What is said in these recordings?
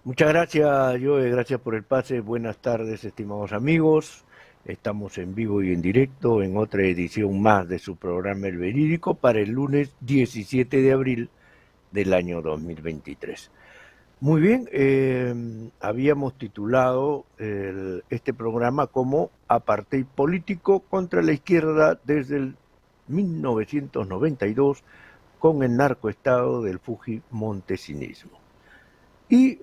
Muchas gracias, Joe, gracias por el pase. Buenas tardes, estimados amigos. Estamos en vivo y en directo en otra edición más de su programa El Verídico para el lunes 17 de abril del año 2023. Muy bien, habíamos titulado este programa como Apartheid político contra la izquierda desde el 1992 con el narcoestado del Fujimontesinismo. Y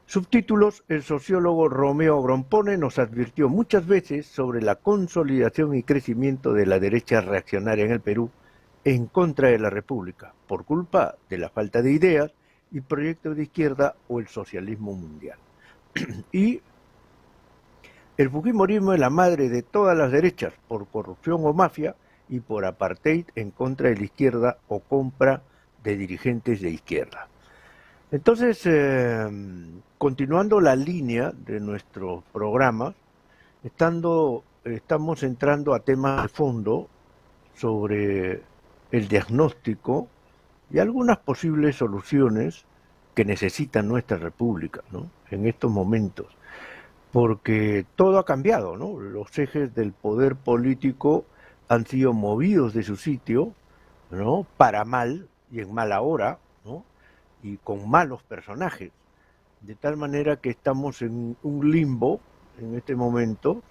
subtítulos: el sociólogo Romeo Grompone nos advirtió muchas veces sobre la consolidación y crecimiento de la derecha reaccionaria en el Perú en contra de la República, por culpa de la falta de ideas y proyectos de izquierda o el socialismo mundial. Y el fujimorismo es la madre de todas las derechas, por corrupción o mafia y por apartheid en contra de la izquierda o compra de dirigentes de izquierda. Entonces, continuando la línea de nuestros programas, estamos entrando a temas de fondo sobre el diagnóstico y algunas posibles soluciones que necesita nuestra república, ¿no?, en estos momentos, porque todo ha cambiado, ¿no? Los ejes del poder político han sido movidos de su sitio, ¿no?, para mal y en mala hora, ¿no?, y con malos personajes, de tal manera que estamos en un limbo en este momento,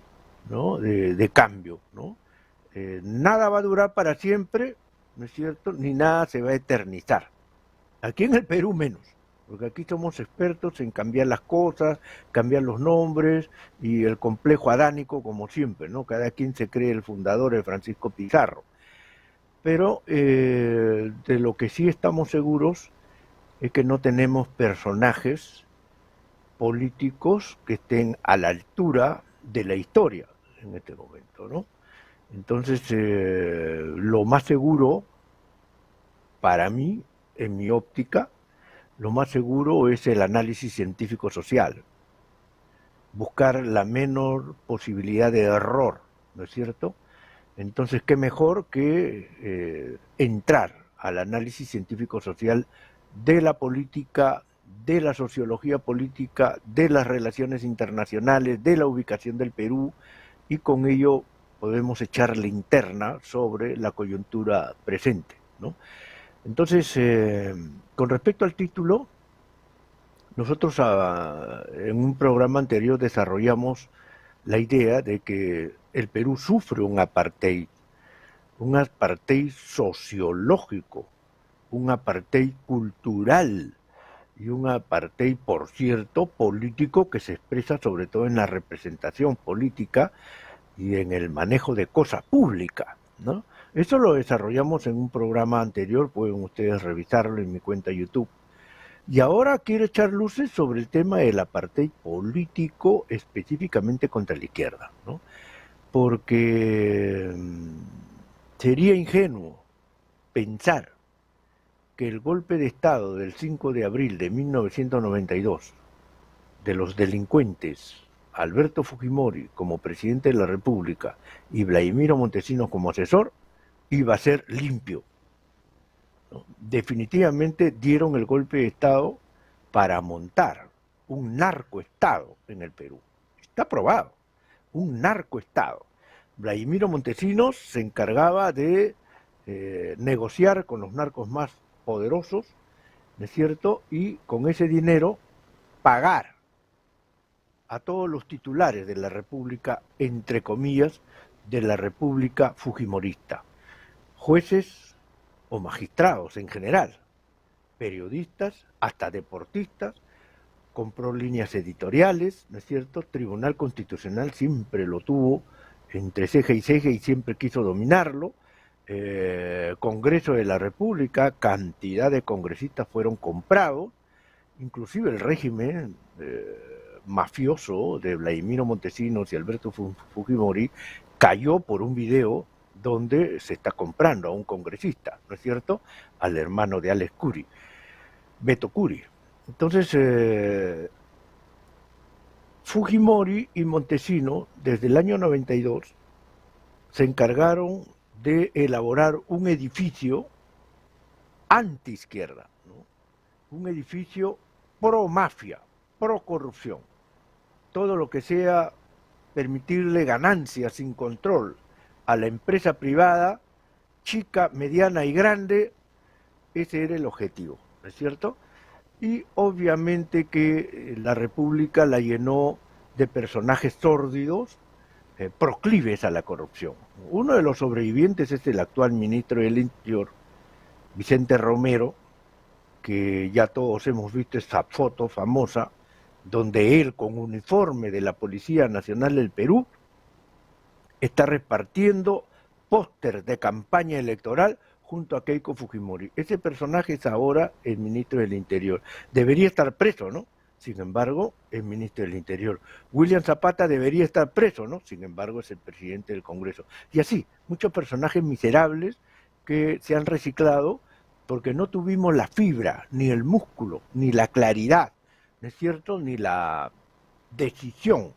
¿no?, de cambio, ¿no? Nada va a durar para siempre, ¿no es cierto?, ni nada se va a eternizar. Aquí en el Perú menos, porque aquí somos expertos en cambiar las cosas, cambiar los nombres y el complejo adánico como siempre, ¿no? Cada quien se cree el fundador de Francisco Pizarro. Pero de lo que sí estamos seguros es que no tenemos personajes políticos que estén a la altura de la historia en este momento, ¿no? Entonces, lo más seguro para mí, en mi óptica, lo más seguro es el análisis científico-social, buscar la menor posibilidad de error, ¿no es cierto? Entonces, qué mejor que entrar al análisis científico-social de la política, de la sociología política, de las relaciones internacionales, de la ubicación del Perú, y con ello podemos echar linterna sobre la coyuntura presente, ¿no? Entonces, con respecto al título, nosotros en un programa anterior desarrollamos la idea de que el Perú sufre un apartheid sociológico, un apartheid cultural y un apartheid, por cierto, político, que se expresa sobre todo en la representación política y en el manejo de cosas públicas, ¿no? Eso lo desarrollamos en un programa anterior, pueden ustedes revisarlo en mi cuenta YouTube. Y ahora quiero echar luces sobre el tema del apartheid político, específicamente contra la izquierda, ¿no? Porque sería ingenuo pensar que el golpe de Estado del 5 de abril de 1992 de los delincuentes Alberto Fujimori como presidente de la República y Vladimiro Montesinos como asesor iba a ser limpio, ¿no? Definitivamente dieron el golpe de Estado para montar un narcoestado en el Perú. Está probado, un narcoestado. Vladimiro Montesinos se encargaba de negociar con los narcos más poderosos, ¿no es cierto?, y con ese dinero pagar a todos los titulares de la República, entre comillas, de la República Fujimorista, jueces o magistrados en general, periodistas, hasta deportistas. Compró líneas editoriales, ¿no es cierto? Tribunal Constitucional siempre lo tuvo entre ceja y siempre quiso dominarlo. Congreso de la República, cantidad de congresistas fueron comprados, inclusive el régimen mafioso de Vladimiro Montesinos y Alberto Fujimori cayó por un video donde se está comprando a un congresista, ¿no es cierto?, al hermano de Alex Curi, Beto Curi. Entonces, Fujimori y Montesinos, desde el año 92, se encargaron de elaborar un edificio anti-izquierda, ¿no?, un edificio pro-mafia, pro corrupción. Todo lo que sea permitirle ganancias sin control a la empresa privada, chica, mediana y grande, ese era el objetivo, ¿no es cierto? Y obviamente que la República la llenó de personajes sórdidos, proclives a la corrupción. Uno de los sobrevivientes es el actual ministro del Interior, Vicente Romero, que ya todos hemos visto esa foto famosa, donde él, con uniforme de la Policía Nacional del Perú, está repartiendo póster de campaña electoral junto a Keiko Fujimori. Ese personaje es ahora el ministro del Interior. Debería estar preso, ¿no? Sin embargo, es ministro del Interior. William Zapata debería estar preso, ¿no? Sin embargo, es el presidente del Congreso. Y así, muchos personajes miserables que se han reciclado porque no tuvimos la fibra, ni el músculo, ni la claridad, ¿no es cierto?, ni la decisión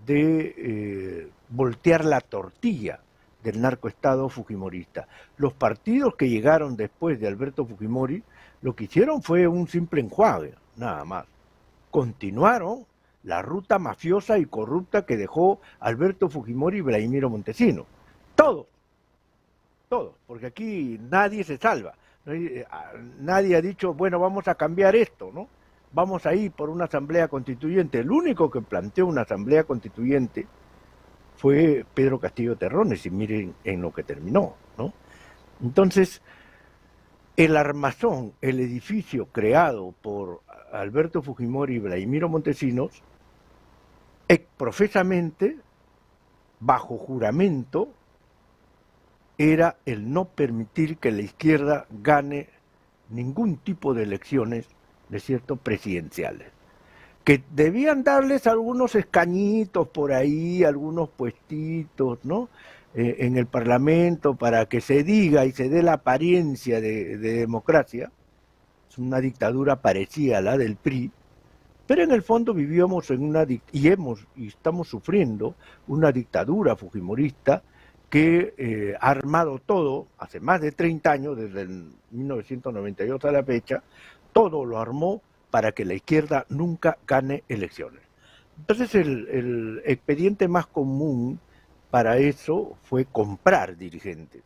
de voltear la tortilla del narcoestado fujimorista. Los partidos que llegaron después de Alberto Fujimori lo que hicieron fue un simple enjuague, nada más. Continuaron la ruta mafiosa y corrupta que dejó Alberto Fujimori y Vladimiro Montesinos. Todos, porque aquí nadie se salva. Nadie ha dicho, bueno, vamos a cambiar esto, ¿no? Vamos a ir por una asamblea constituyente. El único que planteó una asamblea constituyente fue Pedro Castillo Terrones, y miren en lo que terminó, ¿no? Entonces, el armazón, el edificio creado por Alberto Fujimori y Vladimiro Montesinos, profesamente, bajo juramento, era el no permitir que la izquierda gane ningún tipo de elecciones, ¿de cierto?, presidenciales. Que debían darles algunos escañitos por ahí, algunos puestitos, ¿no?, en el Parlamento, para que se diga y se dé la apariencia de democracia. Es una dictadura parecida a la del PRI, pero en el fondo vivíamos en una y estamos sufriendo una dictadura fujimorista que ha armado todo, hace más de 30 años, desde el 1998 a la fecha, todo lo armó para que la izquierda nunca gane elecciones. Entonces el expediente más común para eso fue comprar dirigentes.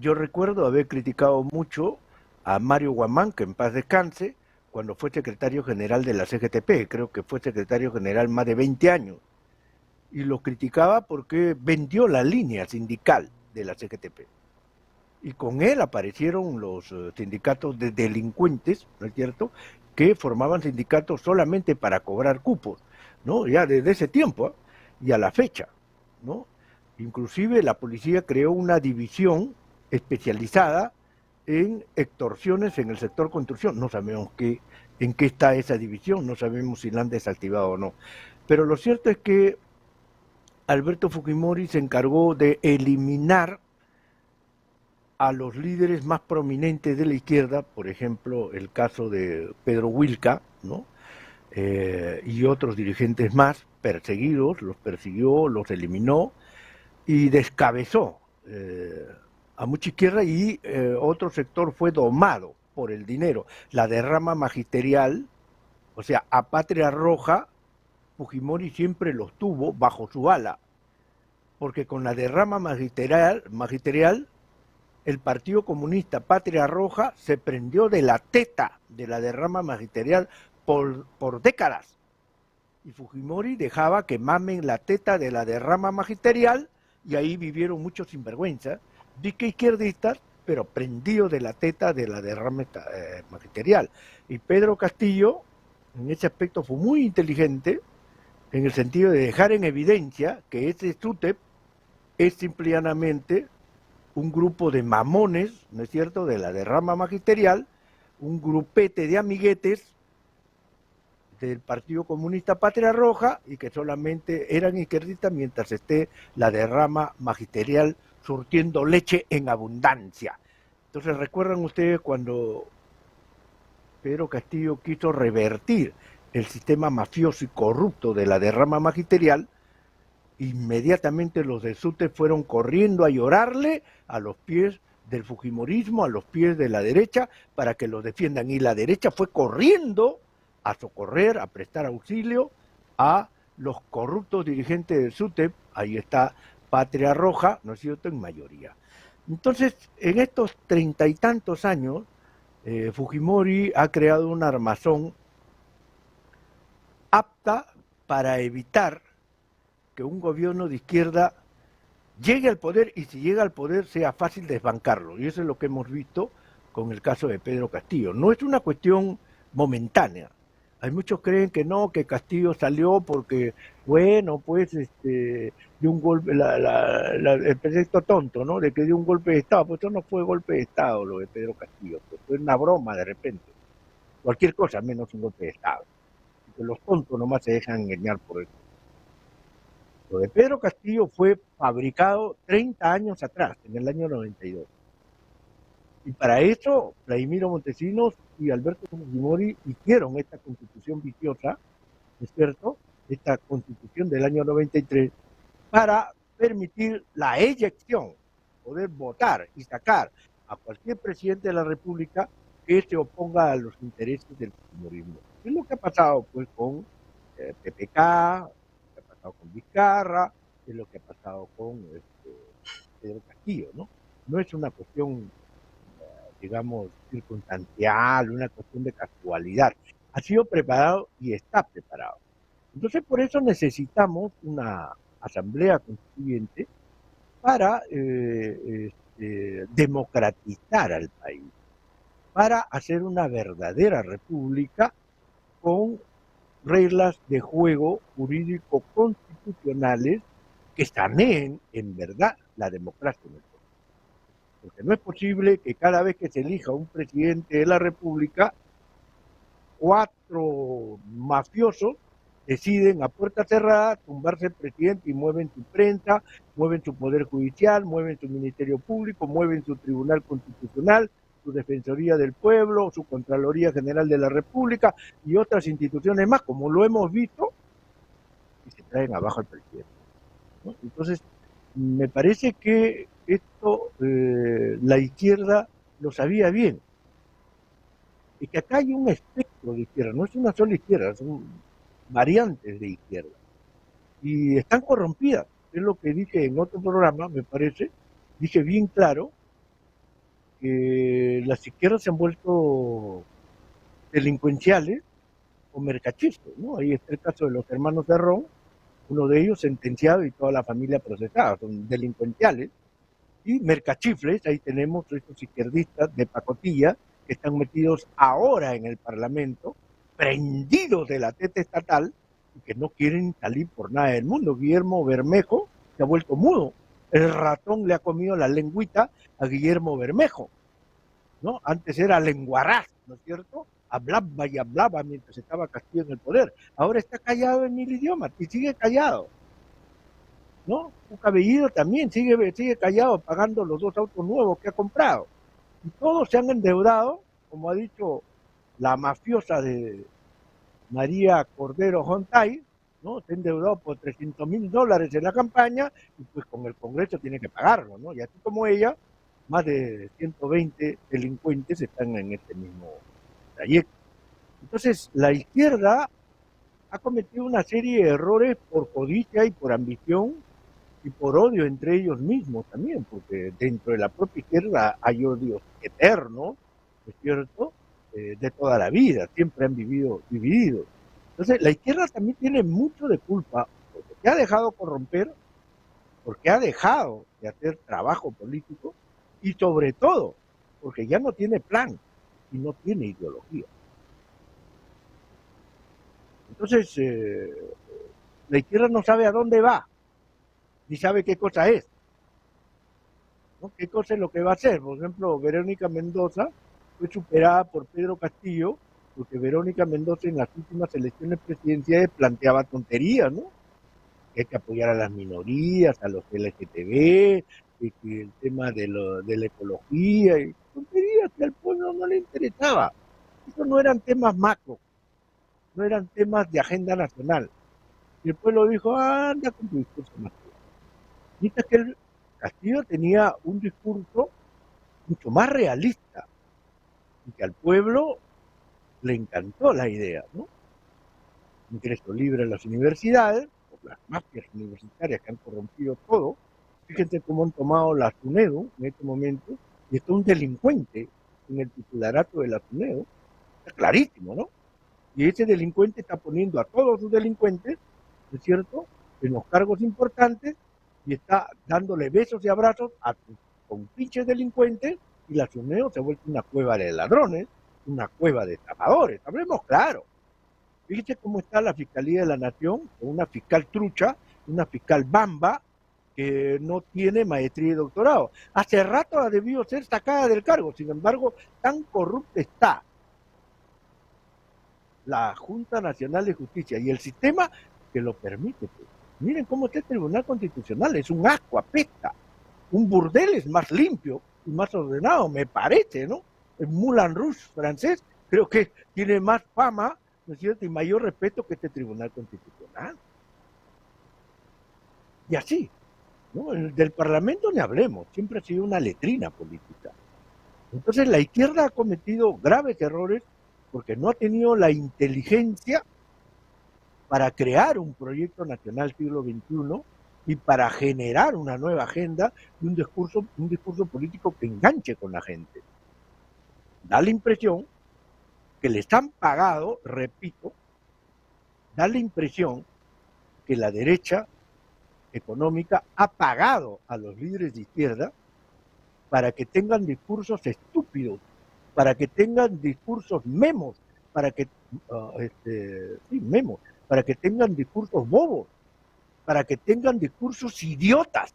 Yo recuerdo haber criticado mucho a Mario Guamán, que en paz descanse, cuando fue secretario general de la CGTP, creo que fue secretario general más de 20 años, y lo criticaba porque vendió la línea sindical de la CGTP. Y con él aparecieron los sindicatos de delincuentes, ¿no es cierto?, que formaban sindicatos solamente para cobrar cupos, ¿no?, ya desde ese tiempo, y a la fecha, ¿no? Inclusive la policía creó una división especializada en extorsiones en el sector construcción. No sabemos en qué está esa división, no sabemos si la han desactivado o no. Pero lo cierto es que Alberto Fujimori se encargó de eliminar a los líderes más prominentes de la izquierda, por ejemplo, el caso de Pedro Wilca, ¿no?, y otros dirigentes más perseguidos, los persiguió, los eliminó y descabezó a mucha izquierda, y otro sector fue domado por el dinero. La derrama magisterial, o sea, a Patria Roja, Fujimori siempre los tuvo bajo su ala, porque con la derrama magisterial el Partido Comunista Patria Roja se prendió de la teta de la derrama magisterial por décadas, y Fujimori dejaba que mamen la teta de la derrama magisterial, y ahí vivieron muchos sinvergüenzas, dique izquierdistas, pero prendidos de la teta de la derrama magisterial. Y Pedro Castillo, en ese aspecto, fue muy inteligente, en el sentido de dejar en evidencia que ese SUTEP es simplemente un grupo de mamones, ¿no es cierto?, de la derrama magisterial, un grupete de amiguetes del Partido Comunista Patria Roja, y que solamente eran izquierdistas mientras esté la derrama magisterial surtiendo leche en abundancia. Entonces, ¿recuerdan ustedes cuando Pedro Castillo quiso revertir el sistema mafioso y corrupto de la derrama magisterial? Inmediatamente los de SUTEP fueron corriendo a llorarle a los pies del fujimorismo, a los pies de la derecha, para que los defiendan, y la derecha fue corriendo a socorrer, a prestar auxilio a los corruptos dirigentes del SUTEP, ahí está Patria Roja, ¿no es cierto?, en mayoría. Entonces, en estos 30 y tantos años, Fujimori ha creado una armazón apta para evitar que un gobierno de izquierda llegue al poder y si llega al poder sea fácil desbancarlo. Y eso es lo que hemos visto con el caso de Pedro Castillo. No es una cuestión momentánea. Hay muchos creen que no, que Castillo salió porque, bueno, pues de un golpe, el proyecto tonto, ¿no? De que dio un golpe de Estado. Pues eso no fue golpe de Estado lo de Pedro Castillo, pues fue una broma de repente. Cualquier cosa menos un golpe de Estado. Porque los tontos nomás se dejan engañar por eso. Lo de Pedro Castillo fue fabricado 30 años atrás, en el año 92. Y para eso, Vladimiro Montesinos y Alberto Fujimori hicieron esta constitución viciosa, ¿es cierto?, esta constitución del año 93, para permitir la eyección, poder votar y sacar a cualquier presidente de la República que se oponga a los intereses del fujimorismo. ¿Qué es lo que ha pasado pues con PPK, lo que ha pasado con Vizcarra, qué es lo que ha pasado con Pedro Castillo, ¿no? No es una cuestión digamos, circunstancial, una cuestión de casualidad. Ha sido preparado y está preparado. Entonces, por eso necesitamos una asamblea constituyente para democratizar al país, para hacer una verdadera república con reglas de juego jurídico-constitucionales que saneen en verdad la democracia en el país. Porque no es posible que cada vez que se elija un presidente de la República, 4 mafiosos deciden a puerta cerrada tumbarse el presidente y mueven su prensa, mueven su poder judicial, mueven su ministerio público, mueven su tribunal constitucional, su defensoría del pueblo, su Contraloría General de la República y otras instituciones más, como lo hemos visto, y se traen abajo al presidente, ¿no? Entonces, me parece que esto la izquierda lo sabía bien. Y que acá hay un espectro de izquierda, no es una sola izquierda, son variantes de izquierda. Y están corrompidas. Es lo que dije en otro programa, me parece, dije bien claro que las izquierdas se han vuelto delincuenciales o mercachistas, ¿no? Ahí está el caso de los hermanos Cerrón, uno de ellos sentenciado y toda la familia procesada, son delincuenciales, y mercachifles, ahí tenemos estos izquierdistas de pacotilla que están metidos ahora en el Parlamento, prendidos de la teta estatal y que no quieren salir por nada del mundo. Guillermo Bermejo se ha vuelto mudo. El ratón le ha comido la lengüita a Guillermo Bermejo, ¿no? Antes era lenguaraz, ¿no es cierto? Hablaba y hablaba mientras estaba Castillo en el poder. Ahora está callado en 1000 idiomas y sigue callado, ¿no? Un Cabellido también sigue callado pagando los 2 autos nuevos que ha comprado. Y todos se han endeudado, como ha dicho la mafiosa de María Cordero Jontay, ¿no? Se ha endeudado por $300,000 en la campaña y pues con el Congreso tiene que pagarlo, ¿no? Y así como ella, más de 120 delincuentes están en este mismo trayecto. Entonces, la izquierda ha cometido una serie de errores por codicia y por ambición y por odio entre ellos mismos también, porque dentro de la propia izquierda hay odios eternos, ¿es cierto?, de toda la vida, siempre han vivido divididos. Entonces, la izquierda también tiene mucho de culpa, porque se ha dejado corromper, porque ha dejado de hacer trabajo político, y sobre todo, porque ya no tiene plan y no tiene ideología. Entonces, la izquierda no sabe a dónde va, ni sabe qué cosa es, ¿no? ¿Qué cosa es lo que va a hacer? Por ejemplo, Verónica Mendoza fue superada por Pedro Castillo, porque Verónica Mendoza en las últimas elecciones presidenciales planteaba tonterías, ¿no? Que hay que apoyar a las minorías, a los LGTB, que el tema de la ecología, y tonterías que al pueblo no le interesaba. Esos no eran temas macro, no eran temas de agenda nacional. Y el pueblo dijo, anda con tu discurso macro. Mientras que el Castillo tenía un discurso mucho más realista y que al pueblo le encantó la idea, ¿no? ingreso libre a las universidades, por las mafias universitarias que han corrompido todo. Fíjense cómo han tomado la SUNEDU en este momento, y está un delincuente en el titularato de la SUNEDU, está clarísimo, ¿no? Y ese delincuente está poniendo a todos sus delincuentes, ¿no es cierto?, en los cargos importantes, y está dándole besos y abrazos a con pinches delincuentes, y la SUNEDU se ha vuelto una cueva de ladrones, una cueva de estafadores, hablemos claro. Fíjese cómo está la Fiscalía de la Nación, con una fiscal trucha, una fiscal bamba, que no tiene maestría y doctorado. Hace rato ha debido ser sacada del cargo, sin embargo, tan corrupta está la Junta Nacional de Justicia y el sistema que lo permite. Pues. Miren cómo está el Tribunal Constitucional, es un asco, apesta. Un burdel es más limpio y más ordenado, me parece, ¿no? El Moulin Rouge francés creo que tiene más fama, ¿no es cierto?, y mayor respeto que este Tribunal Constitucional. Y así, ¿no? Del Parlamento ni hablemos, siempre ha sido una letrina política. Entonces la izquierda ha cometido graves errores porque no ha tenido la inteligencia para crear un proyecto nacional siglo XXI y para generar una nueva agenda y un discurso político que enganche con la gente. Da la impresión que les han pagado, repito, da la impresión que la derecha económica ha pagado a los líderes de izquierda para que tengan discursos estúpidos, para que tengan discursos memos, para que memos, para que tengan discursos bobos, para que tengan discursos idiotas,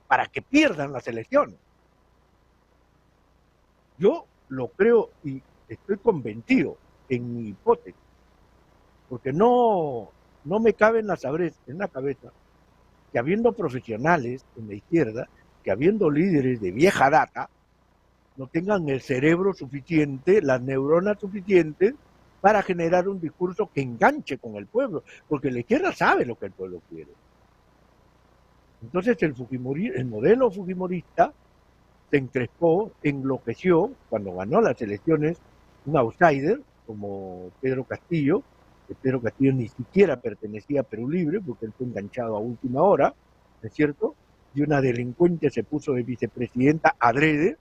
para que pierdan las elecciones. Yo lo creo y estoy convencido en mi hipótesis, porque no me cabe en la cabeza que habiendo profesionales en la izquierda, que habiendo líderes de vieja data, no tengan el cerebro suficiente, las neuronas suficientes para generar un discurso que enganche con el pueblo, porque la izquierda sabe lo que el pueblo quiere. Entonces el modelo fujimorista se encrespó, enloqueció, cuando ganó las elecciones un outsider como Pedro Castillo, que Pedro Castillo ni siquiera pertenecía a Perú Libre, porque él fue enganchado a última hora, ¿no es cierto? Y una delincuente se puso de vicepresidenta adrede,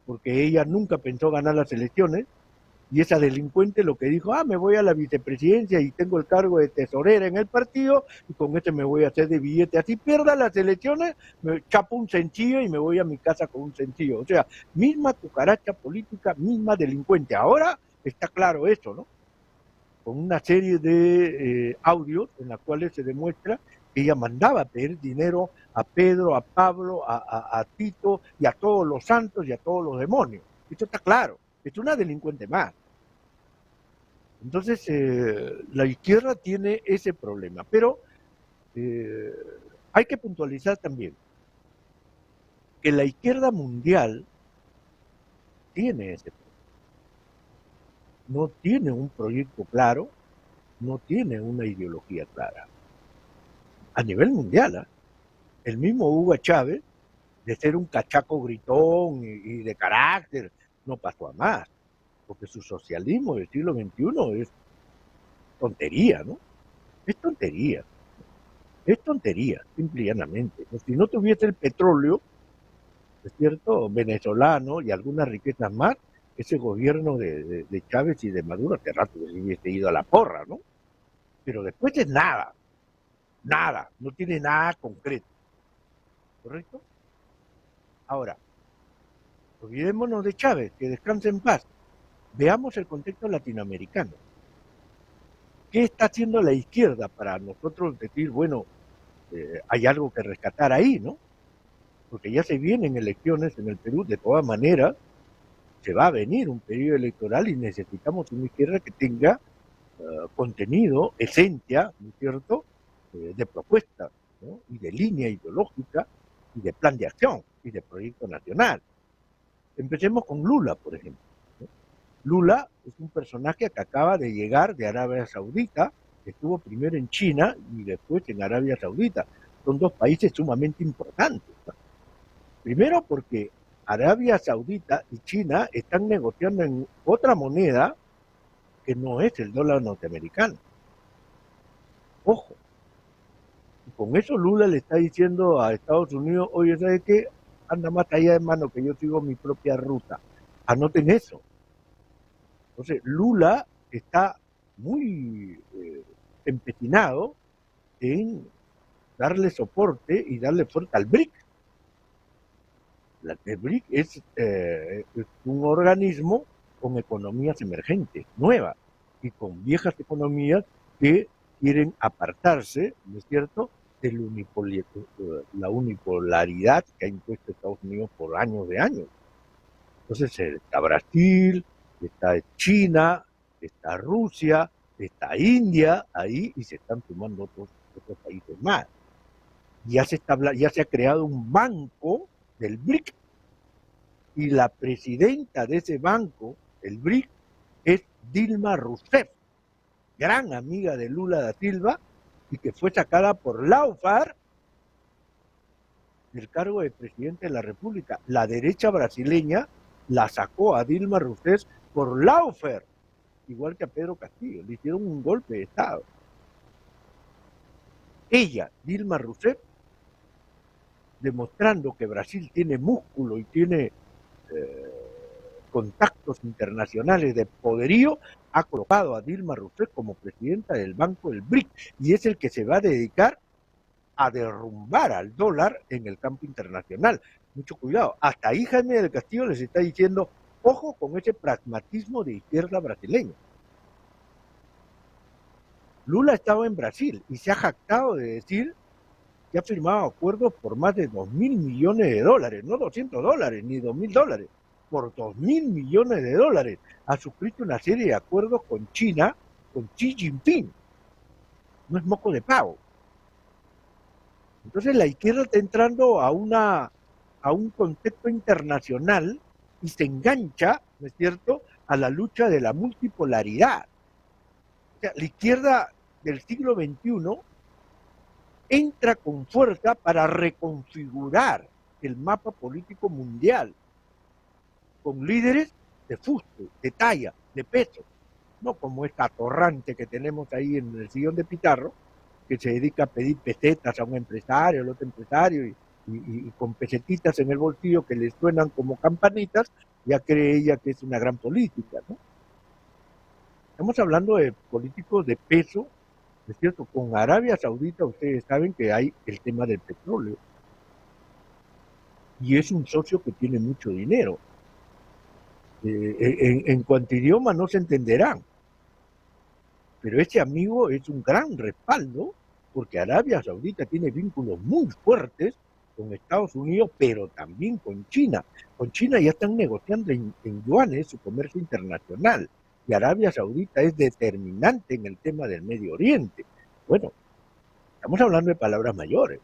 porque ella nunca pensó ganar las elecciones, y esa delincuente lo que dijo, me voy a la vicepresidencia y tengo el cargo de tesorera en el partido, y con este me voy a hacer de billete. Así pierda las elecciones, me chapo un sencillo y me voy a mi casa con un sencillo. O sea, misma cucaracha política, misma delincuente. Ahora está claro eso, ¿no? Con una serie de audios en las cuales se demuestra que ella mandaba a pedir dinero a Pedro, a Pablo, a Tito y a todos los santos y a todos los demonios. Esto está claro, es una delincuente más. Entonces, la izquierda tiene ese problema, pero hay que puntualizar también que la izquierda mundial tiene ese problema. No tiene un proyecto claro, no tiene una ideología clara. A nivel mundial, el mismo Hugo Chávez, de ser un cachaco gritón y de carácter, no pasó a más, porque su socialismo del siglo XXI es tontería, ¿no? Es tontería, simple y llanamente. Si no tuviese el petróleo, ¿es cierto?, venezolano y algunas riquezas más, ese gobierno de Chávez y de Maduro hace rato que se hubiese ido a la porra, ¿no? Pero después es nada, no tiene nada concreto, ¿correcto? Ahora, olvidémonos de Chávez, que descanse en paz. Veamos el contexto latinoamericano. ¿Qué está haciendo la izquierda para nosotros decir, bueno, hay algo que rescatar ahí, ¿no? Porque ya se vienen elecciones en el Perú, de todas maneras, se va a venir un periodo electoral y necesitamos una izquierda que tenga contenido, esencia, ¿no es cierto?, de propuesta, ¿no?, y de línea ideológica, y de plan de acción, y de proyecto nacional. Empecemos con Lula, por ejemplo. ¿No? Lula es un personaje que acaba de llegar de Arabia Saudita, que estuvo primero en China y después en Arabia Saudita. Son dos países sumamente importantes, ¿no? Primero porque Arabia Saudita y China están negociando en otra moneda que no es el dólar norteamericano. Ojo, y con eso Lula le está diciendo a Estados Unidos, oye, ¿sabes qué? Anda más allá de mano que yo sigo mi propia ruta. Anoten eso. Entonces, Lula está muy empecinado en darle soporte y darle fuerza al BRIC. El BRIC es un organismo con economías emergentes, nuevas, y con viejas economías que quieren apartarse, ¿no es cierto?, de la unipolaridad que ha impuesto Estados Unidos por años de años. Entonces está Brasil, está China, está Rusia, está India ahí y se están sumando otros países más. Ya se ha creado un banco del BRIC y la presidenta de ese banco, el BRIC, es Dilma Rousseff, gran amiga de Lula da Silva y que fue sacada por Lawfare del cargo de presidente de la República. La derecha brasileña la sacó a Dilma Rousseff por Lawfare, igual que a Pedro Castillo, le hicieron un golpe de Estado. Ella, Dilma Rousseff, demostrando que Brasil tiene músculo y tiene contactos internacionales de poderío, ha colocado a Dilma Rousseff como presidenta del Banco del BRIC y es el que se va a dedicar a derrumbar al dólar en el campo internacional. Mucho cuidado. Hasta ahí Jaime del Castillo les está diciendo, ojo con ese pragmatismo de izquierda brasileña. Lula estaba en Brasil y se ha jactado de decir que ha firmado acuerdos por más de 2.000 millones de dólares, no $200 ni 2.000 dólares, por 2.000 millones de dólares. Ha suscrito una serie de acuerdos con China, con Xi Jinping. No es moco de pavo. Entonces la izquierda está entrando a un contexto internacional y se engancha, ¿no es cierto?, a la lucha de la multipolaridad. O sea, la izquierda del siglo XXI entra con fuerza para reconfigurar el mapa político mundial, con líderes de fuste, de talla, de peso, no como esta atorrante que tenemos ahí en el sillón de Pitarro, que se dedica a pedir pesetas a un empresario, al otro empresario, y con pesetitas en el bolsillo que le suenan como campanitas, ya cree ella que es una gran política, ¿no? Estamos hablando de políticos de peso, ¿es cierto? Con Arabia Saudita ustedes saben que hay el tema del petróleo, y es un socio que tiene mucho dinero. En cuanto a idioma no se entenderán, pero ese amigo es un gran respaldo porque Arabia Saudita tiene vínculos muy fuertes con Estados Unidos, pero también con China. Con China ya están negociando en yuanes su comercio internacional y Arabia Saudita es determinante en el tema del Medio Oriente. Bueno, estamos hablando de palabras mayores.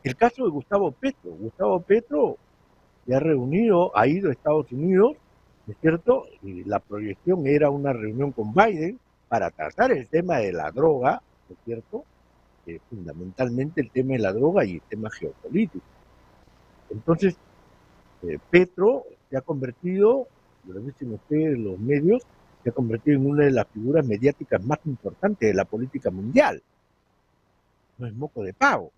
El caso de Gustavo Petro se ha ido a Estados Unidos, ¿no es cierto? Y la proyección era una reunión con Biden para tratar el tema de la droga, ¿no es cierto? Fundamentalmente el tema de la droga y el tema geopolítico. Entonces, Petro se ha convertido, lo dicen ustedes los medios, se ha convertido en una de las figuras mediáticas más importantes de la política mundial. No es moco de pavo.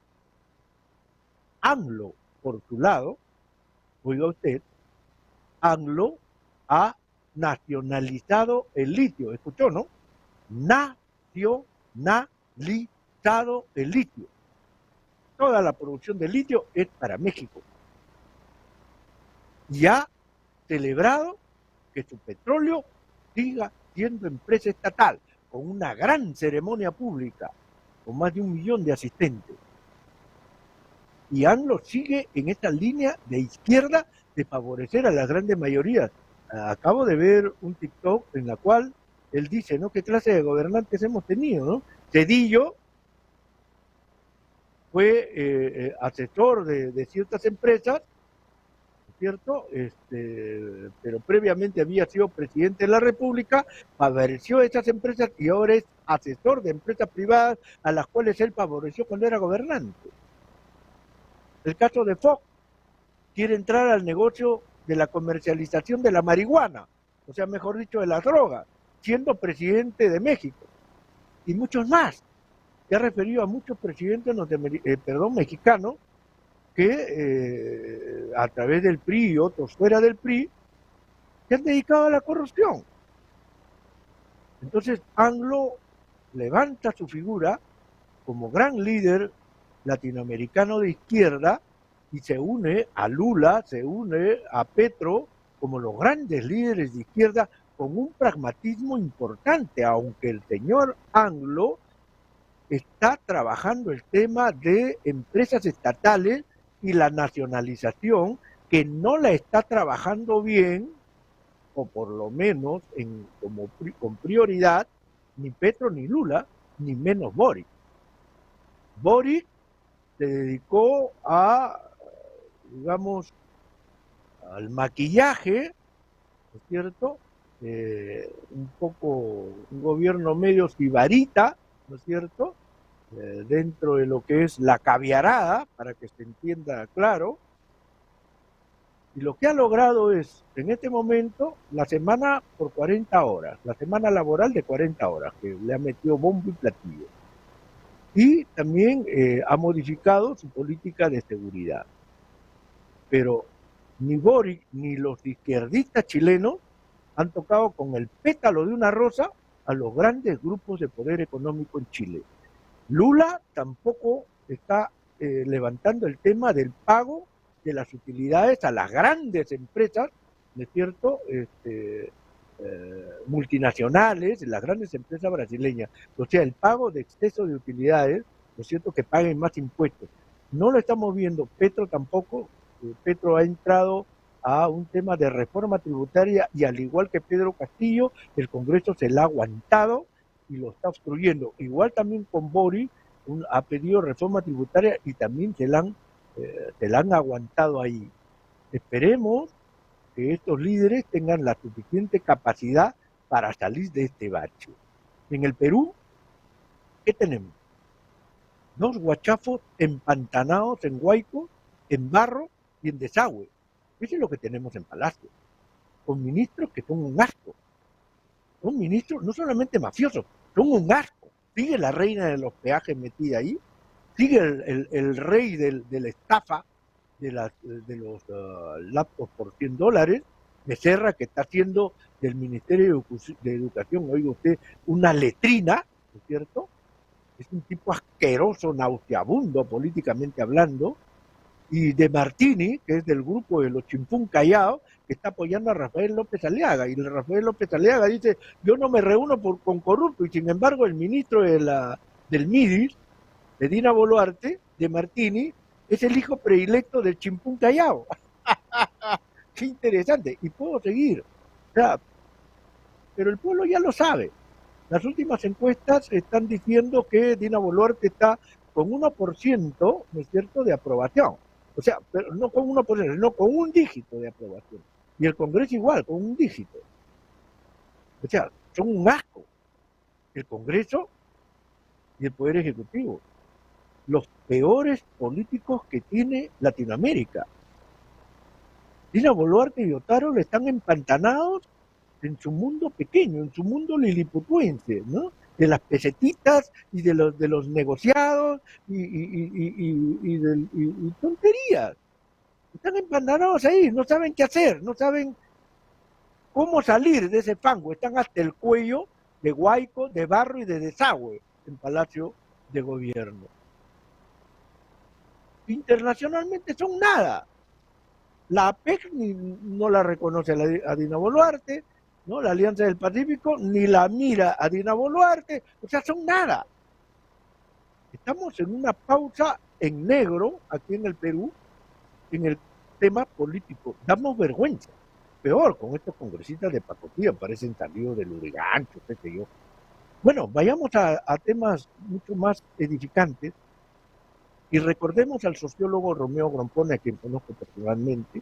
AMLO, por su lado, oiga usted, AMLO ha nacionalizado el litio, ¿escuchó, no? Nacionalizado el litio. Toda la producción de litio es para México. Y ha celebrado que su petróleo siga siendo empresa estatal, con una gran ceremonia pública, con más de 1 millón de asistentes. Y AMLO sigue en esta línea de izquierda de favorecer a las grandes mayorías. Acabo de ver un TikTok en la cual él dice, ¿no? ¿Qué clase de gobernantes hemos tenido, no? Zedillo fue asesor de ciertas empresas, ¿cierto? Pero previamente había sido presidente de la República, favoreció a esas empresas y ahora es asesor de empresas privadas a las cuales él favoreció cuando era gobernante. El caso de Fox, quiere entrar al negocio de la comercialización de la marihuana, o sea, mejor dicho, de las drogas, siendo presidente de México, y muchos más. se ha referido a muchos presidentes mexicanos que a través del PRI y otros fuera del PRI se han dedicado a la corrupción. Entonces AMLO levanta su figura como gran líder latinoamericano de izquierda y se une a Lula, se une a Petro como los grandes líderes de izquierda con un pragmatismo importante, aunque el señor AMLO está trabajando el tema de empresas estatales y la nacionalización, que no la está trabajando bien, o por lo menos con prioridad, ni Petro ni Lula, ni menos Boric. Boric se dedicó a, digamos, al maquillaje, ¿no es cierto? Un poco, un gobierno medio sibarita, ¿no es cierto? Dentro de lo que es la caviarada, para que se entienda claro. Y lo que ha logrado es, en este momento, la semana por 40 horas, la semana laboral de 40 horas, que le ha metido bombo y platillo. Y también ha modificado su política de seguridad. Pero ni Boric ni los izquierdistas chilenos han tocado con el pétalo de una rosa a los grandes grupos de poder económico en Chile. Lula tampoco está levantando el tema del pago de las utilidades a las grandes empresas, ¿no es cierto?, multinacionales, las grandes empresas brasileñas. O sea, el pago de exceso de utilidades, ¿no es cierto?, que paguen más impuestos. No lo estamos viendo. Petro tampoco. Petro ha entrado a un tema de reforma tributaria y al igual que Pedro Castillo, el Congreso se la ha aguantado y lo está obstruyendo. Igual también con Boric ha pedido reforma tributaria y también se la han aguantado ahí. Esperemos que estos líderes tengan la suficiente capacidad para salir de este bache. En el Perú, ¿qué tenemos? Dos guachafos empantanados en Huayco, en barro y en desagüe. Eso es lo que tenemos en Palacio. Con ministros que son un asco. Son ministros no solamente mafiosos, son un asco. Sigue la reina de los peajes metida ahí, sigue el rey de la estafa de los laptops por $100, Becerra, que está haciendo del Ministerio de Educación, oiga usted, una letrina, ¿no es cierto? Es un tipo asqueroso, nauseabundo políticamente hablando, y de Martini, que es del grupo de los Chimpún Callao, que está apoyando a Rafael López Aliaga, y el Rafael López Aliaga dice, yo no me reúno con corrupto, y sin embargo el ministro del MIDIS, de Dina Boluarte, de Martini, es el hijo predilecto del Chimpún Callao. Qué interesante, y puedo seguir. O sea, pero el pueblo ya lo sabe. Las últimas encuestas están diciendo que Dina Boluarte está con 1%, ¿no es cierto?, de aprobación. O sea, pero no con 1%, sino con un dígito de aprobación. Y el Congreso igual, con un dígito. O sea, son un asco. El Congreso y el Poder Ejecutivo. Los peores políticos que tiene Latinoamérica. Dina Boluarte y Otaro están empantanados en su mundo pequeño, en su mundo liliputuense, ¿no? De las pesetitas y de los negociados y tonterías. Están empantanados ahí, no saben qué hacer, no saben cómo salir de ese fango. Están hasta el cuello de Huayco, de barro y de desagüe en Palacio de Gobierno. Internacionalmente son nada. La APEC no la reconoce a Dina Boluarte, ¿no? La Alianza del Pacífico ni la mira a Dina Boluarte, o sea, son nada. Estamos en una pausa en negro aquí en el Perú, en el tema político. Damos vergüenza. Peor, con estos congresistas de pacotilla, parecen salidos del Urigancho, qué sé yo. Bueno, vayamos a temas mucho más edificantes y recordemos al sociólogo Romeo Grompone, a quien conozco personalmente,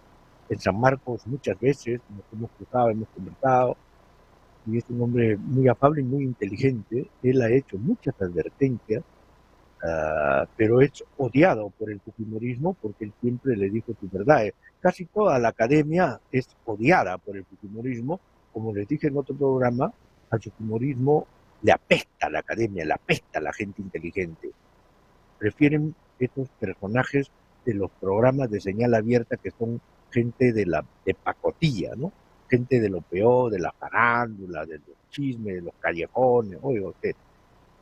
en San Marcos muchas veces, nos hemos cruzado, hemos conversado, y es un hombre muy afable y muy inteligente. Él ha hecho muchas advertencias, pero es odiado por el fujimorismo porque él siempre le dijo sus verdades. Casi toda la academia es odiada por el fujimorismo. Como les dije en otro programa, al fujimorismo le apesta a la academia, le apesta a la gente inteligente. Prefieren estos personajes de los programas de señal abierta que son gente de pacotilla, ¿no? Gente de lo peor, de la farándula, de los chismes, de los callejones, oiga usted.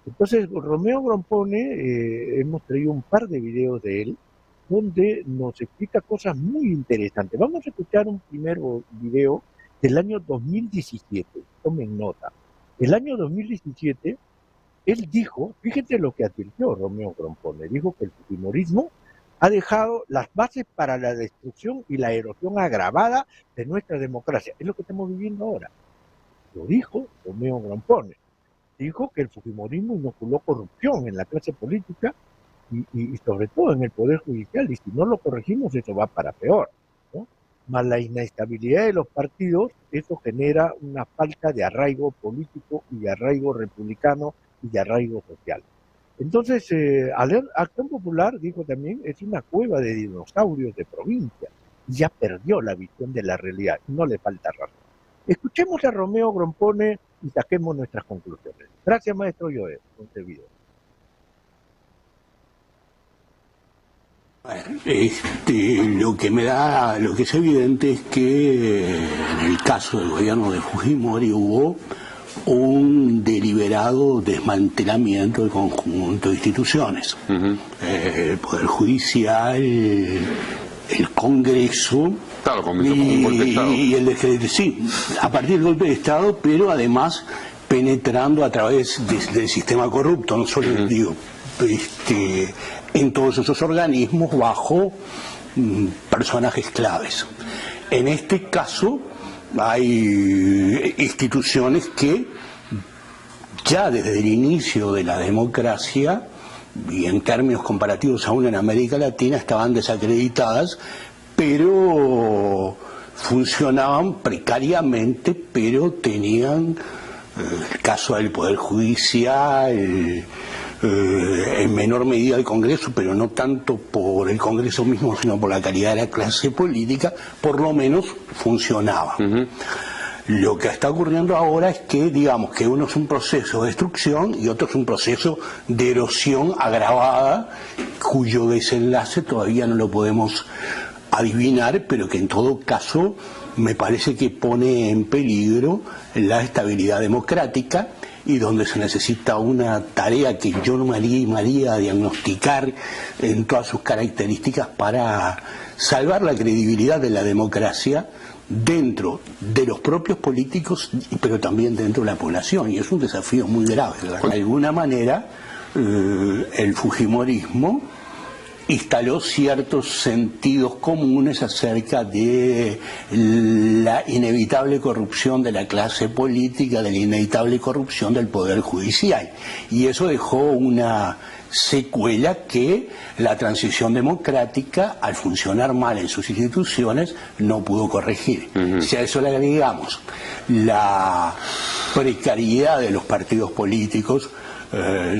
Entonces, Romeo Grompone, hemos traído un par de videos de él, donde nos explica cosas muy interesantes. Vamos a escuchar un primer video del año 2017, tomen nota. El año 2017, él dijo, fíjense lo que advirtió Romeo Grompone, dijo que el fujimorismo ha dejado las bases para la destrucción y la erosión agravada de nuestra democracia. Es lo que estamos viviendo ahora. Lo dijo Romeo Grompone. Dijo que el fujimorismo inoculó corrupción en la clase política y sobre todo en el Poder Judicial, y si no lo corregimos eso va para peor, ¿no? Más la inestabilidad de los partidos, eso genera una falta de arraigo político y de arraigo republicano y de arraigo social. Entonces, Acción Popular, dijo también, es una cueva de dinosaurios de provincia, y ya perdió la visión de la realidad, y no le falta razón. Escuchemos a Romeo Grompone y saquemos nuestras conclusiones. Gracias, maestro Joel, por este video. Lo que es evidente es que en el caso del gobierno de Fujimori hubo un deliberado desmantelamiento del conjunto de instituciones. El Poder Judicial, el Congreso, claro, comenzó con un golpe de Estado. Y el sí, a partir del golpe de Estado, pero además penetrando a través del sistema corrupto, no solo digo, en todos esos organismos bajo personajes claves. En este caso hay instituciones que ya desde el inicio de la democracia y en términos comparativos aún en América Latina estaban desacreditadas, pero funcionaban precariamente, pero tenían el caso del Poder Judicial, en menor medida el Congreso, pero no tanto por el Congreso mismo, sino por la calidad de la clase política, por lo menos funcionaba. Lo que está ocurriendo ahora es que, digamos, que uno es un proceso de destrucción y otro es un proceso de erosión agravada, cuyo desenlace todavía no lo podemos adivinar, pero que en todo caso me parece que pone en peligro la estabilidad democrática y donde se necesita una tarea que yo no me haría diagnosticar en todas sus características para salvar la credibilidad de la democracia dentro de los propios políticos, pero también dentro de la población, y es un desafío muy grave. De alguna manera, el fujimorismo instaló ciertos sentidos comunes acerca de la inevitable corrupción de la clase política, de la inevitable corrupción del Poder Judicial. Y eso dejó una secuela que la transición democrática, al funcionar mal en sus instituciones, no pudo corregir. Si a eso le agregamos la precariedad de los partidos políticos,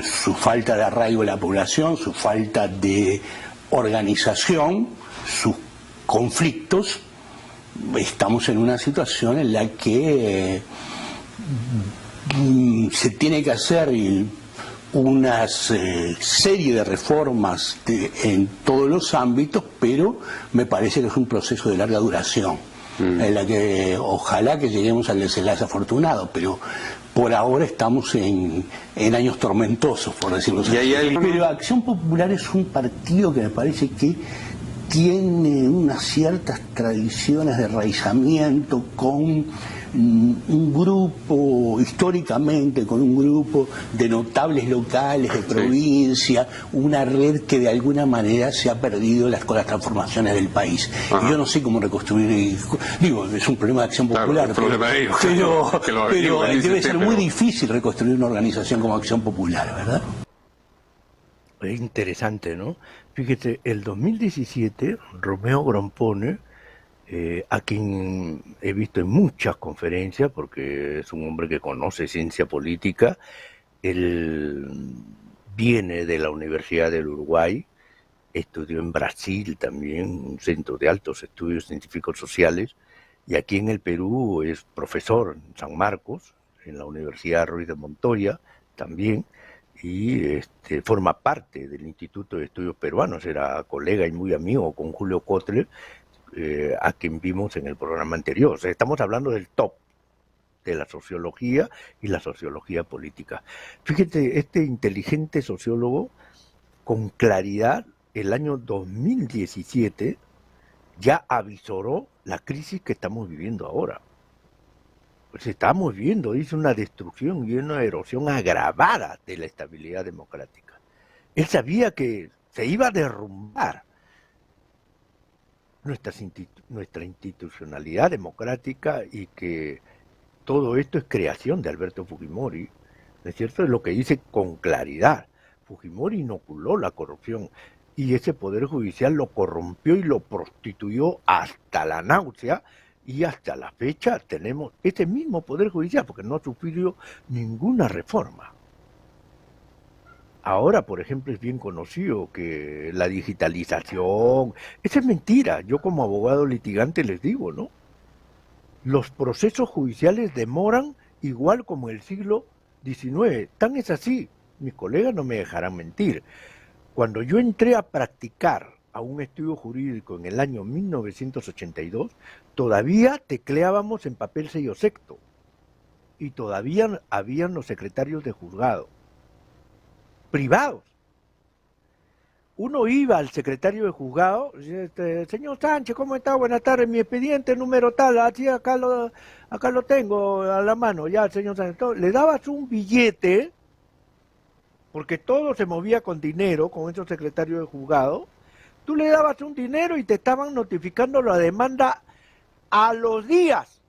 su falta de arraigo en la población, su falta de organización, sus conflictos, estamos en una situación en la que se tiene que hacer una serie de reformas en todos los ámbitos, pero me parece que es un proceso de larga duración, en la que ojalá que lleguemos al desenlace afortunado, pero por ahora estamos en años tormentosos, por decirlo así. Pero Acción Popular es un partido que me parece que tiene unas ciertas tradiciones de enraizamiento con un grupo, históricamente, con un grupo de notables locales, de provincia, una red que de alguna manera se ha perdido con las transformaciones del país. Y yo no sé cómo reconstruir, digo, es un problema de Acción Popular, pero debe ser muy difícil reconstruir una organización como Acción Popular, ¿verdad? Es interesante, ¿no? Fíjate, el 2017, Romeo Grompone, a quien he visto en muchas conferencias, porque es un hombre que conoce ciencia política, él viene de la Universidad del Uruguay, estudió en Brasil también, un centro de altos estudios científicos sociales, y aquí en el Perú es profesor en San Marcos, en la Universidad Ruiz de Montoya también, y forma parte del Instituto de Estudios Peruanos, era colega y muy amigo con Julio Kotler, a quien vimos en el programa anterior. O sea, estamos hablando del top de la sociología y la sociología política. Fíjate, este inteligente sociólogo, con claridad, el año 2017 ya avisoró la crisis que estamos viviendo ahora. Pues estamos viendo, dice, una destrucción y una erosión agravada de la estabilidad democrática. Él sabía que se iba a derrumbar nuestra institucionalidad democrática y que todo esto es creación de Alberto Fujimori, ¿no es cierto? Es lo que dice con claridad. Fujimori inoculó la corrupción y ese poder judicial lo corrompió y lo prostituyó hasta la náusea, y hasta la fecha tenemos ese mismo poder judicial porque no ha sufrido ninguna reforma. Ahora, por ejemplo, es bien conocido que la digitalización, esa es mentira. Yo como abogado litigante les digo, ¿no? Los procesos judiciales demoran igual como el siglo XIX. Tan es así, mis colegas no me dejarán mentir. Cuando yo entré a practicar a un estudio jurídico en el año 1982, todavía tecleábamos en papel sello secto y todavía habían los secretarios de juzgado privados. Uno iba al secretario de juzgado, señor Sánchez, ¿cómo está? Buenas tardes, mi expediente número tal, así acá lo tengo a la mano, ya, señor Sánchez. Le dabas un billete, porque todo se movía con dinero, con esos secretarios de juzgado. Tú le dabas un dinero y te estaban notificando la demanda a los días.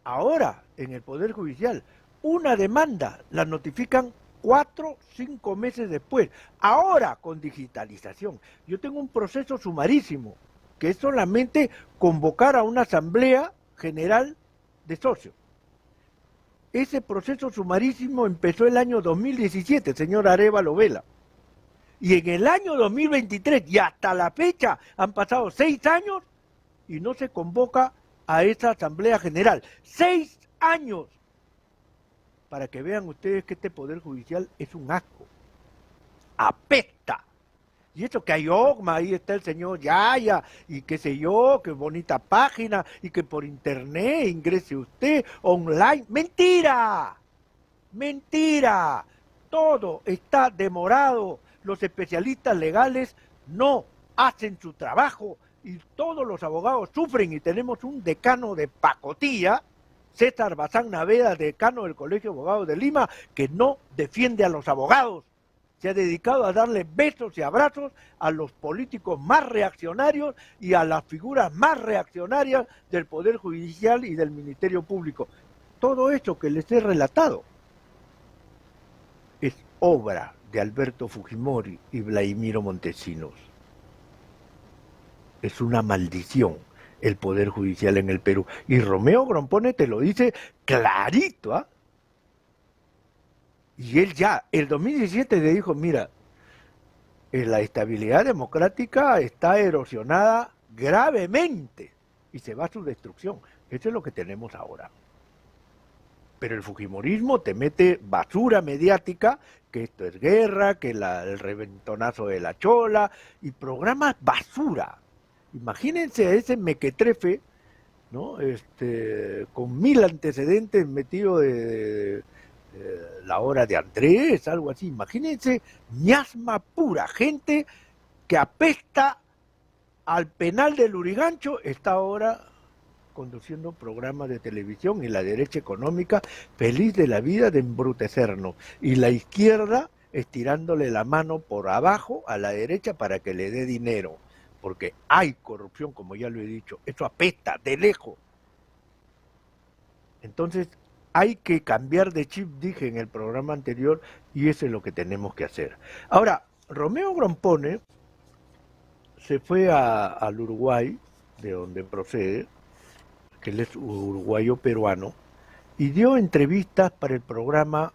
Ahora, en el Poder Judicial, una demanda la notifican 4, 5 meses después. Ahora, con digitalización, yo tengo un proceso sumarísimo, que es solamente convocar a una asamblea general de socios. Ese proceso sumarísimo empezó el año 2017, señor Arévalo Vela. Y en el año 2023, y hasta la fecha, han pasado 6 años y no se convoca a esa asamblea general. 6 años. Para que vean ustedes que este Poder Judicial es un asco. Apesta. Y eso que hay OGMA, ahí está el señor Yaya, y qué sé yo, qué bonita página, y que por internet ingrese usted online. ¡Mentira! ¡Mentira! Todo está demorado. Los especialistas legales no hacen su trabajo y todos los abogados sufren, y tenemos un decano de pacotilla, César Bazán Naveda, decano del Colegio de Abogados de Lima, que no defiende a los abogados. Se ha dedicado a darle besos y abrazos a los políticos más reaccionarios y a las figuras más reaccionarias del Poder Judicial y del Ministerio Público. Todo eso que les he relatado es obra de Alberto Fujimori y Vladimiro Montesinos. Es una maldición el Poder Judicial en el Perú. Y Romeo Grompone te lo dice clarito, ¿ah? Y él ya, el 2017 le dijo, mira, la estabilidad democrática está erosionada gravemente y se va a su destrucción. Eso es lo que tenemos ahora. Pero el fujimorismo te mete basura mediática, que esto es guerra, que el reventonazo de la chola, y programas basura. Imagínense a ese mequetrefe, ¿no? Con 1000 antecedentes metido de la hora de Andrés, algo así. Imagínense, ñasma pura, gente que apesta al penal del Lurigancho, está ahora conduciendo programas de televisión, y la derecha económica feliz de la vida de embrutecernos, y la izquierda estirándole la mano por abajo a la derecha para que le dé dinero, porque hay corrupción, como ya lo he dicho, eso apesta de lejos. Entonces hay que cambiar de chip, dije en el programa anterior, y eso es lo que tenemos que hacer. Ahora, Romeo Grompone se fue al Uruguay, de donde procede, que él es uruguayo peruano, y dio entrevistas para el programa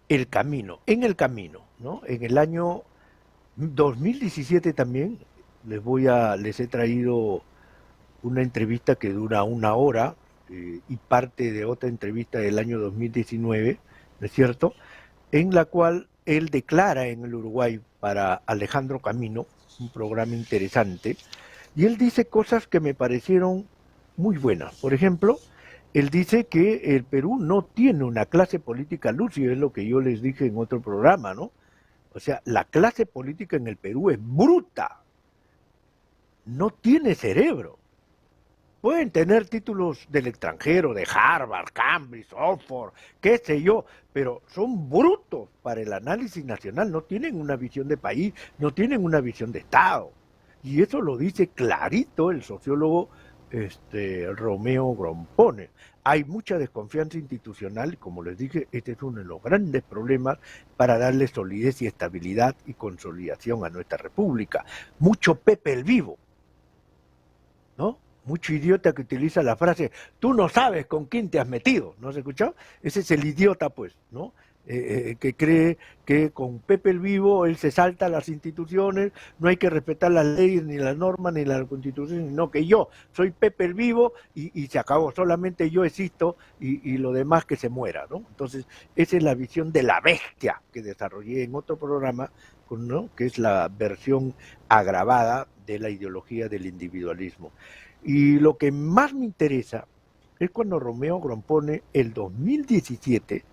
El Camino, en El Camino, ¿no? En el año 2017 también les he traído una entrevista que dura 1 hora, y parte de otra entrevista del año 2019, ¿no es cierto?, en la cual él declara en el Uruguay para Alejandro Camino, un programa interesante, y él dice cosas que me parecieron muy buenas. Por ejemplo, él dice que el Perú no tiene una clase política lúcida, es lo que yo les dije en otro programa, ¿no? O sea, la clase política en el Perú es bruta, no tiene cerebro. Pueden tener títulos del extranjero, de Harvard, Cambridge, Oxford, qué sé yo, pero son brutos para el análisis nacional, no tienen una visión de país, no tienen una visión de Estado. Y eso lo dice clarito el sociólogo Romeo Grompone. Hay mucha desconfianza institucional, como les dije, este es uno de los grandes problemas para darle solidez y estabilidad y consolidación a nuestra república. Mucho Pepe el Vivo, ¿no? Mucho idiota que utiliza la frase, tú no sabes con quién te has metido, ¿no se escuchó? Ese es el idiota, pues, ¿no? Que cree que con Pepe el Vivo él se salta a las instituciones, no hay que respetar las leyes, ni las normas, ni la Constitución, sino que yo soy Pepe el Vivo y se acabó, solamente yo existo y lo demás que se muera, ¿no? Entonces, esa es la visión de la bestia que desarrollé en otro programa, ¿no?, que es la versión agravada de la ideología del individualismo. Y lo que más me interesa es cuando Romeo Grompone, el 2017,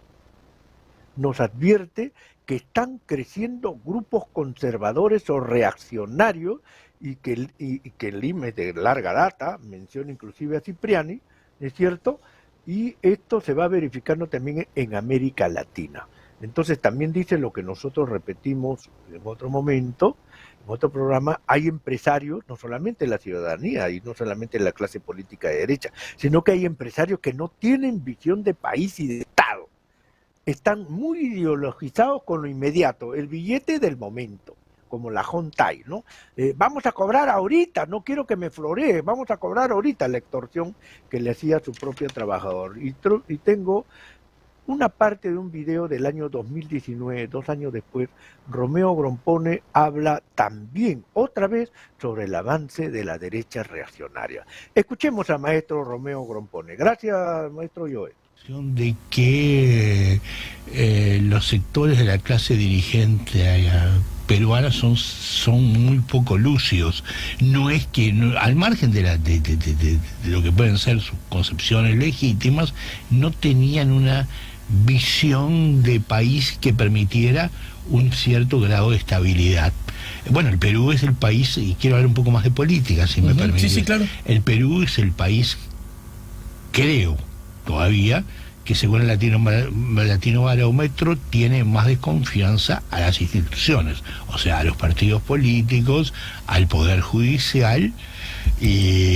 nos advierte que están creciendo grupos conservadores o reaccionarios y que el IME de larga data, menciona inclusive a Cipriani, ¿es cierto? Y esto se va verificando también en América Latina. Entonces también dice lo que nosotros repetimos en otro momento, en otro programa, hay empresarios, no solamente la ciudadanía y no solamente la clase política de derecha, sino que hay empresarios que no tienen visión de país y de Estado. Están muy ideologizados con lo inmediato, el billete del momento, como la Hontai, ¿no? Vamos a cobrar ahorita, no quiero que me floree, vamos a cobrar ahorita, la extorsión que le hacía a su propio trabajador. Y tengo una parte de un video del año 2019, 2 años después. Romeo Grompone habla también, otra vez, sobre el avance de la derecha reaccionaria. Escuchemos a maestro Romeo Grompone. Gracias, maestro Joe. De que los sectores de la clase dirigente peruana son muy poco lúcidos. No es que, al margen de lo que pueden ser sus concepciones legítimas, no tenían una visión de país que permitiera un cierto grado de estabilidad. Bueno, el Perú es el país, y quiero hablar un poco más de política, si me permite. Sí, claro. El Perú es el país, creo, todavía, que según el Latino Barómetro tiene más desconfianza a las instituciones, o sea, a los partidos políticos, al Poder Judicial, y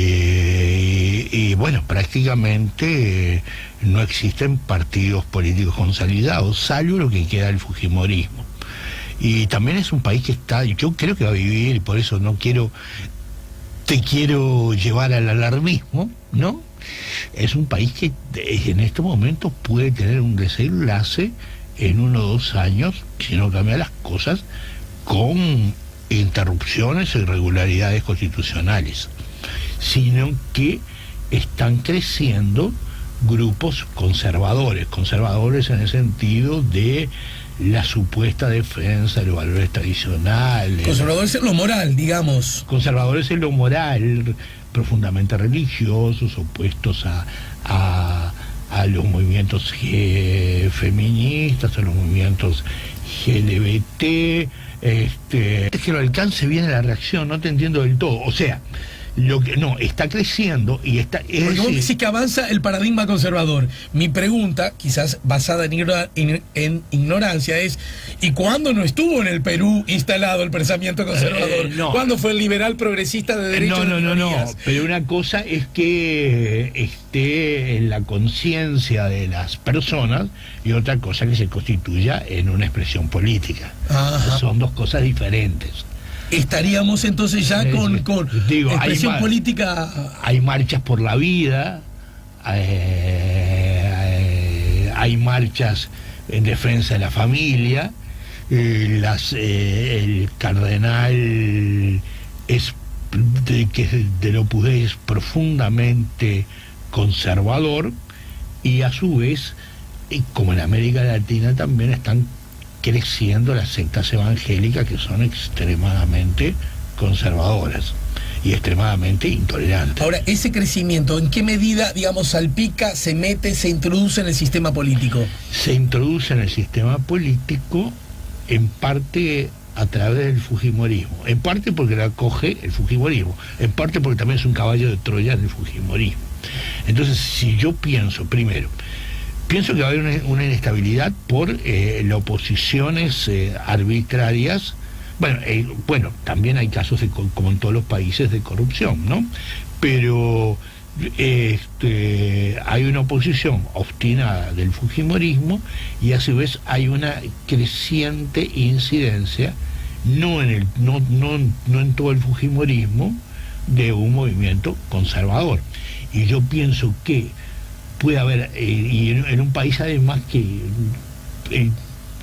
bueno, prácticamente no existen partidos políticos consolidados, salvo lo que queda del fujimorismo. Y también es un país que está, yo creo que va a vivir, y por eso te quiero llevar al alarmismo, ¿no? Es un país que en estos momentos puede tener un desenlace en 1 o 2 años, si no cambian las cosas, con interrupciones e irregularidades constitucionales, sino que están creciendo grupos conservadores en el sentido de la supuesta defensa de los valores tradicionales. Conservadores en lo moral, digamos. Conservadores en lo moral, profundamente religiosos, opuestos a los movimientos feministas, a los movimientos LGBT. Es que lo alcance bien la reacción, no te entiendo del todo. O sea, está creciendo y está... Porque vos decís que avanza el paradigma conservador. Mi pregunta, quizás basada en ignorancia, es: ¿y cuándo no estuvo en el Perú instalado el pensamiento conservador? No. ¿Cuándo fue el liberal progresista de derechos? No. Pero una cosa es que esté en la conciencia de las personas y otra cosa que se constituya en una expresión política. Ajá. Son dos cosas diferentes. Estaríamos entonces ya con expresión política. Hay marchas por la vida, hay marchas en defensa de la familia, el cardenal de Opus Dei es profundamente conservador, y a su vez, como en América Latina también están creciendo las sectas evangélicas, que son extremadamente conservadoras y extremadamente intolerantes. Ahora, ese crecimiento, ¿en qué medida, digamos, salpica, se mete, se introduce en el sistema político? Se introduce en el sistema político en parte a través del fujimorismo, en parte porque lo acoge el fujimorismo, en parte porque también es un caballo de Troya del fujimorismo. Entonces, si yo pienso, primero, pienso que va a haber una inestabilidad por las oposiciones arbitrarias. Bueno, también hay casos, como en todos los países, de corrupción, ¿no? Pero hay una oposición obstinada del fujimorismo, y a su vez hay una creciente incidencia, no en todo el fujimorismo, de un movimiento conservador. Y yo pienso que puede haber, y en un país además que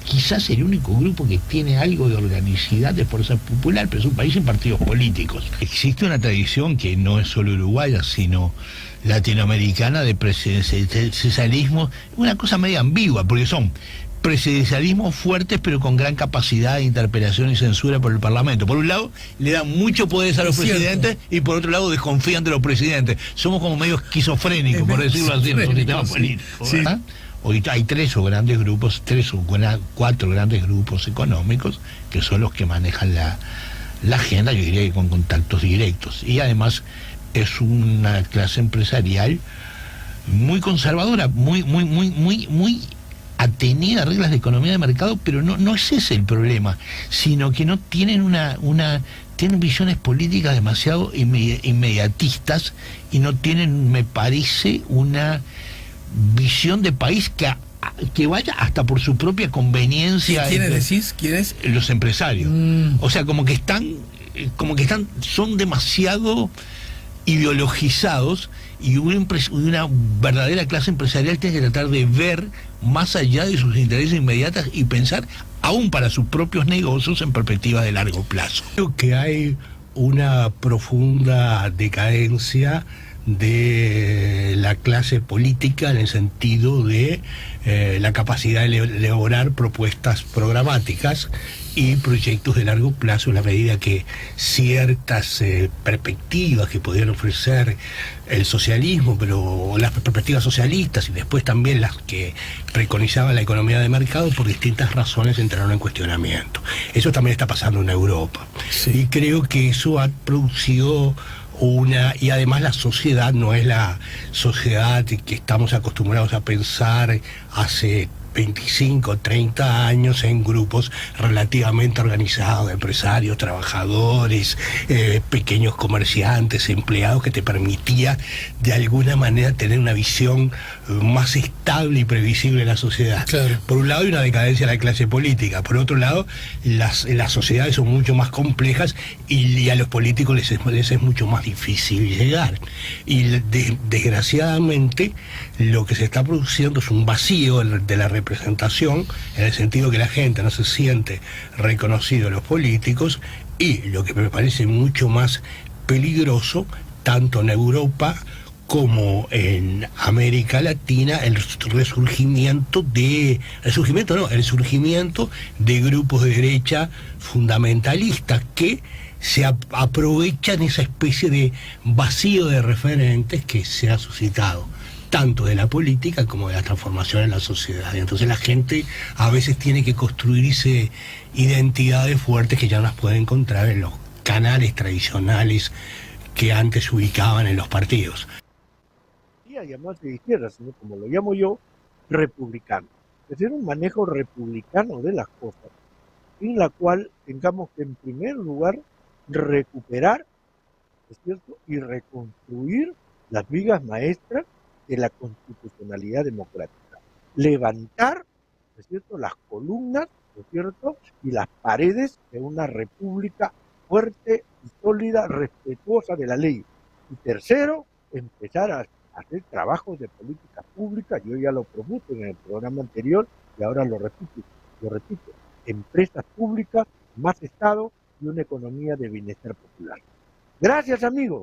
quizás el único grupo que tiene algo de organicidad de fuerza popular, pero es un país sin partidos políticos. Existe una tradición que no es solo uruguaya, sino latinoamericana, de presidencialismo, una cosa media ambigua, porque son presidencialismos fuertes, pero con gran capacidad de interpelación y censura por el Parlamento. Por un lado, le dan mucho poder a los presidentes, y por otro lado, desconfían de los presidentes. Somos como medio esquizofrénicos, por decirlo así, en nuestro sistema político, ¿verdad? Hoy hay tres o cuatro grandes grupos económicos que son los que manejan la agenda, yo diría que con contactos directos. Y además es una clase empresarial muy conservadora, muy atenida a reglas de economía de mercado, pero no es ese el problema, sino que no tienen tienen visiones políticas demasiado inmediatistas, y no tienen, me parece, una visión de país que vaya hasta por su propia conveniencia. ¿Quiénes decís? ¿Quiénes? Los empresarios. O sea, como que son demasiado ideologizados, y una verdadera clase empresarial tiene que tratar de ver más allá de sus intereses inmediatos y pensar, aún para sus propios negocios, en perspectiva de largo plazo. Creo que hay una profunda decadencia de la clase política, en el sentido de la capacidad de elaborar propuestas programáticas y proyectos de largo plazo, en la medida que ciertas perspectivas que podían ofrecer el socialismo, pero las perspectivas socialistas, y después también las que preconizaban la economía de mercado, por distintas razones entraron en cuestionamiento. Eso también está pasando en Europa. Sí. Y creo que eso ha producido y además la sociedad no es la sociedad que estamos acostumbrados a pensar hace 25, 30 años, en grupos relativamente organizados, empresarios, trabajadores, pequeños comerciantes, empleados, que te permitía de alguna manera tener una visión más estable y previsible de la sociedad. Claro. Por un lado hay una decadencia de la clase política, por otro lado las sociedades son mucho más complejas, y a los políticos les es mucho más difícil llegar. Y desgraciadamente lo que se está produciendo es un vacío de la representación, en el sentido que la gente no se siente reconocido a los políticos, y lo que me parece mucho más peligroso, tanto en Europa como en América Latina, el surgimiento de grupos de derecha fundamentalistas que se aprovechan esa especie de vacío de referentes que se ha suscitado, tanto de la política como de la transformación en la sociedad. Entonces la gente a veces tiene que construirse identidades fuertes que ya no las puede encontrar en los canales tradicionales que antes se ubicaban en los partidos. Y además de izquierda, sino, como lo llamo yo, republicano. Es decir, un manejo republicano de las cosas, en la cual tengamos que, en primer lugar, recuperar, ¿es cierto?, y reconstruir las vigas maestras de la constitucionalidad democrática. Levantar, ¿es cierto?, las columnas, ¿es cierto?, y las paredes de una república fuerte y sólida, respetuosa de la ley. Y tercero, empezar a hacer trabajos de política pública. Yo ya lo propuse en el programa anterior y ahora lo repito. Empresas públicas, más Estado y una economía de bienestar popular. Gracias, amigos.